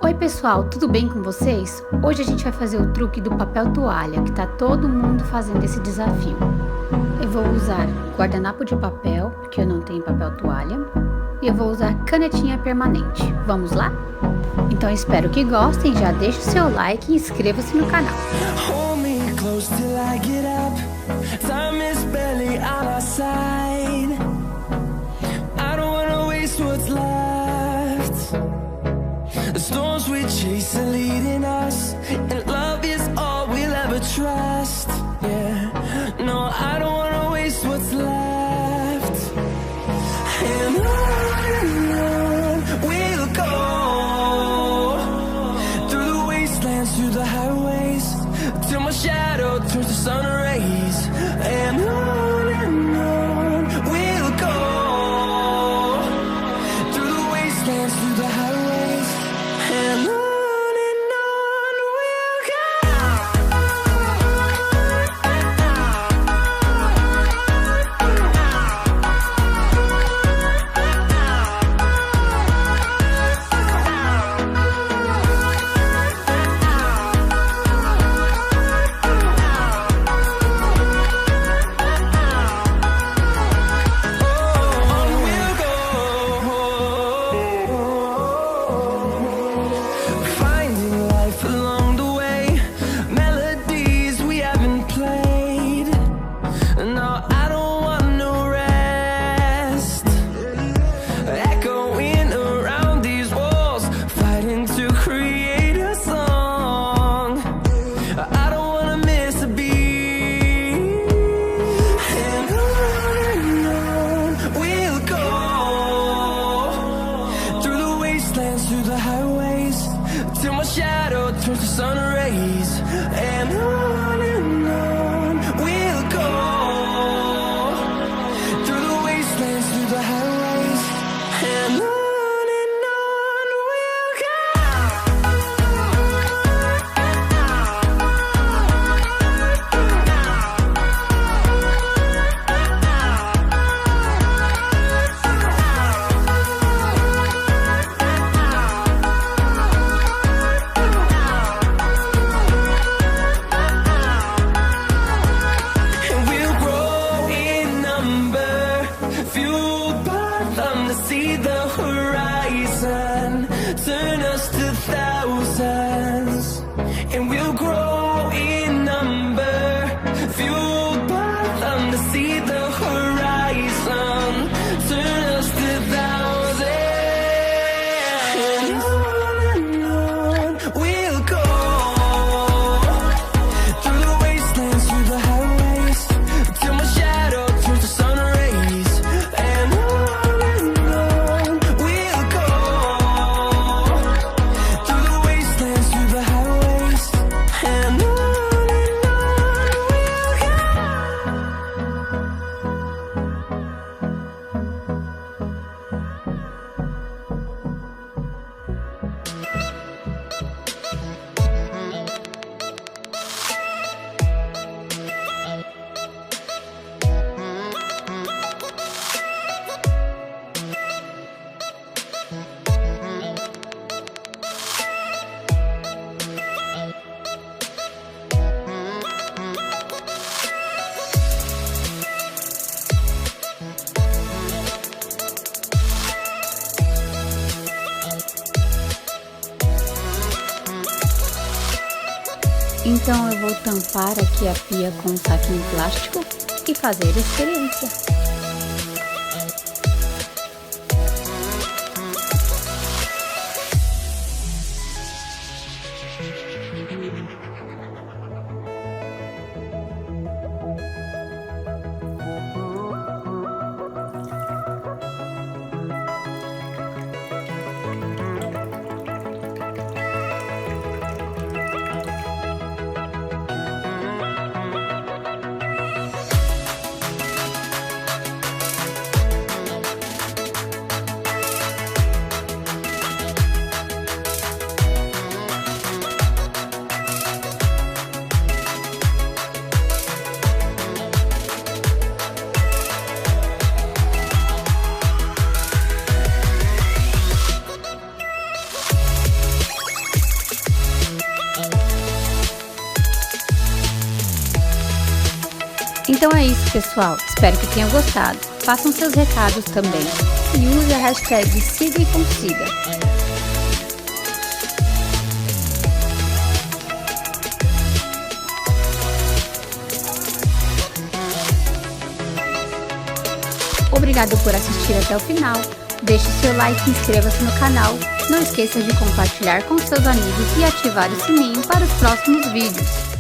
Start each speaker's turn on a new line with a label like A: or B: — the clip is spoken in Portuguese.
A: Oi pessoal, tudo bem com vocês? Hoje a gente vai fazer o truque do papel toalha, que tá todo mundo fazendo esse desafio. Eu vou usar guardanapo de papel, porque eu não tenho papel toalha, e eu vou usar canetinha permanente. Vamos lá? Então eu espero que gostem, já deixa o seu like e inscreva-se no canal.
B: The storms we chase are leading us, and love is all we'll ever trust. Yeah, no, I don't wanna waste what's left. And on we'll go, through the wastelands, through the highways, till my shadow turns to sun rays. And on we'll go, through the wastelands, through the highways. And on we'll go. Through the highways, till my shadow turns to sun rays. And on we'll go, through the wastelands, through the highways. And on we'll go. See the horizon, turn us to thousands, and we'll grow in number, fueled by them to see the horizon, turn us to thousands, and on we'll go, through the wastelands, through the highways, till my shadow turns to sun rays. And
A: Então eu vou tampar aqui a pia com um saquinho plástico e fazer a experiência. Então é isso, pessoal. Espero que tenham gostado. Façam seus recados também. E use a hashtag siga e consiga. Obrigado por assistir até o final. Deixe seu like e inscreva-se no canal. Não esqueça de compartilhar com seus amigos e ativar o sininho para os próximos vídeos.